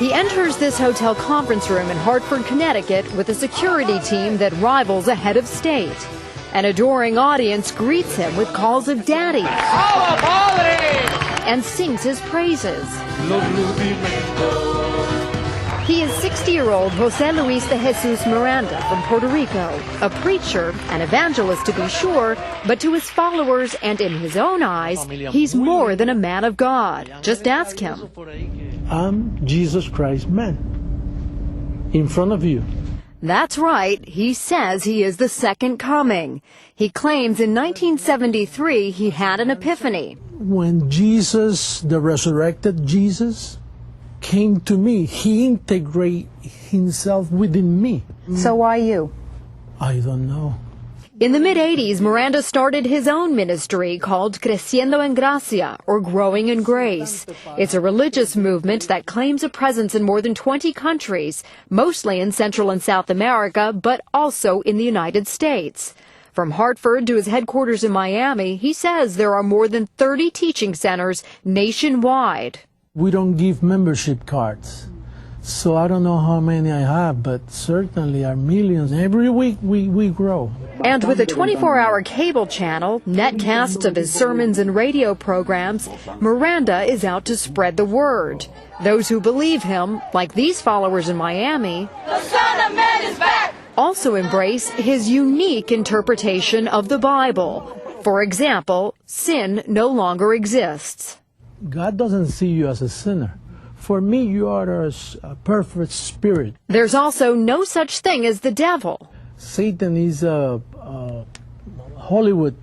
He enters this hotel conference room in Hartford, Connecticut with a security team that rivals a head of state. An adoring audience greets him with calls of daddy and sings his praises. He is 60-year-old José Luis de Jesus Miranda from Puerto Rico, a preacher, an evangelist to be sure, but to his followers and in his own eyes, he's more than a man of God. Just ask him. I'm Jesus Christ, man, in front of you. That's right. He says he is the second coming. He claims in 1973 he had an epiphany. When Jesus, the resurrected Jesus, came to me, he integrated himself within me. So why you? I don't know. In the mid-'80s, Miranda started his own ministry called Creciendo en Gracia, or Growing in Grace. It's a religious movement that claims a presence in more than 20 countries, mostly in Central and South America, but also in the United States. From Hartford to his headquarters in Miami, he says there are more than 30 teaching centers nationwide. We don't give membership cards, so I don't know how many I have, but certainly are millions. Every week we grow. And with a 24-hour cable channel, netcasts of his sermons and radio programs, Miranda is out to spread the word. Those who believe him, like these followers in Miami, the Son of Man is back, also embrace his unique interpretation of the Bible. For example, sin no longer exists. God doesn't see you as a sinner. For me, you are a perfect spirit. There's also no such thing as the devil. Satan is a Hollywood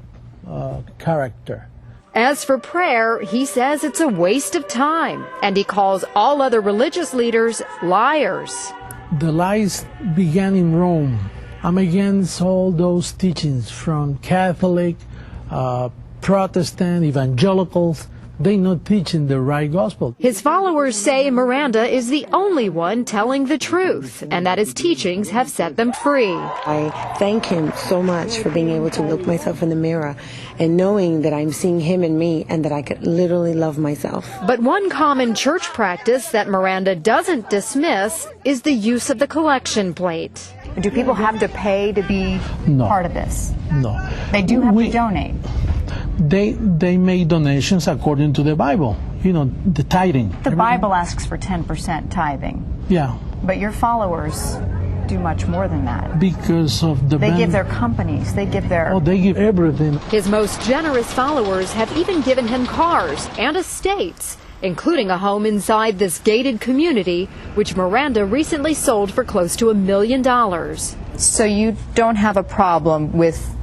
character. As for prayer, he says it's a waste of time, and he calls all other religious leaders liars. The lies began in Rome. I'm against all those teachings from Catholic, Protestant, evangelicals. They're not teaching the right gospel. His followers say Miranda is the only one telling the truth, and that his teachings have set them free. I thank him so much for being able to look myself in the mirror and knowing that I'm seeing him in me and that I could literally love myself. But one common church practice that Miranda doesn't dismiss is the use of the collection plate. Do people have to pay to be part of this? No. They do have to donate. They make donations according to the Bible, the tithing. The Bible asks for 10% tithing. Yeah. But your followers do much more than that. Because of the... They give their companies, they give their... Oh, they give everything. His most generous followers have even given him cars and estates, including a home inside this gated community, which Miranda recently sold for close to $1 million. So you don't have a problem with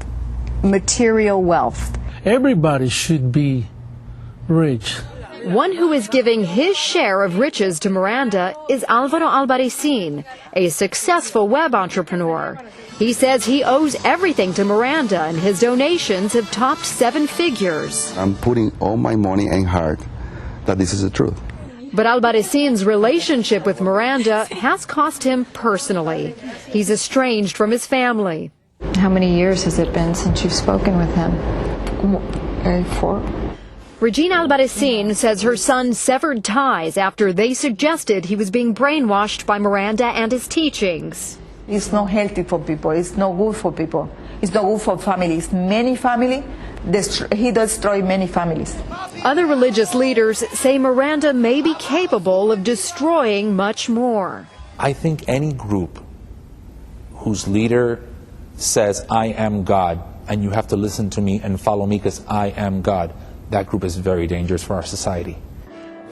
material wealth? Everybody should be rich. One who is giving his share of riches to Miranda is Álvaro Albarracín, a successful web entrepreneur. He says he owes everything to Miranda, and his donations have topped 7 figures. I'm putting all my money and heart that this is the truth. But Albarracín's relationship with Miranda has cost him personally. He's estranged from his family. How many years has it been since you've spoken with him? 4. Regina Albarracín says her son severed ties after they suggested he was being brainwashed by Miranda and his teachings. It's not healthy for people. It's not good for people. It's not good for families. Many families, he destroyed many families. Other religious leaders say Miranda may be capable of destroying much more. I think any group whose leader says, I am God, and you have to listen to me and follow me because I am God, that group is very dangerous for our society.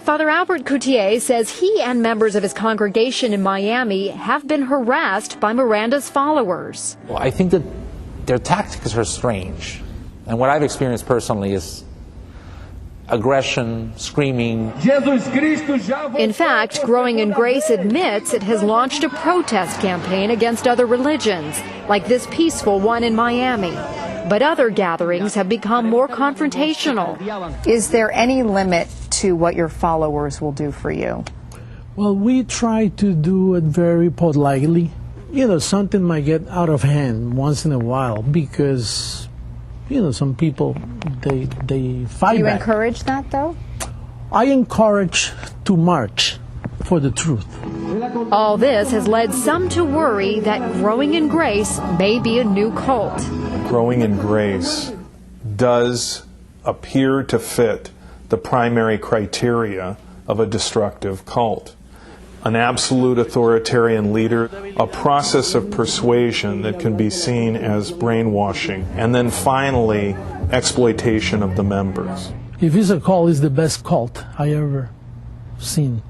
Father Albert Coutier says he and members of his congregation in Miami have been harassed by Miranda's followers. Well, I think that their tactics are strange. And what I've experienced personally is aggression, screaming. In fact, Growing in Grace admits it has launched a protest campaign against other religions, like this peaceful one in Miami. But other gatherings have become more confrontational. Is there any limit to what your followers will do for you? Well, we try to do it very politely. Something might get out of hand once in a while because, some people, they fight back. Do you encourage that, though? I encourage to march for the truth. All this has led some to worry that growing in grace may be a new cult. Growing in grace does appear to fit the primary criteria of a destructive cult. An absolute authoritarian leader, a process of persuasion that can be seen as brainwashing, and then finally, exploitation of the members. If it's a cult, it's the best cult I ever seen.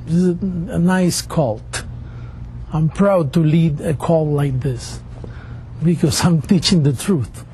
This is a nice cult. I'm proud to lead a cult like this because I'm teaching the truth.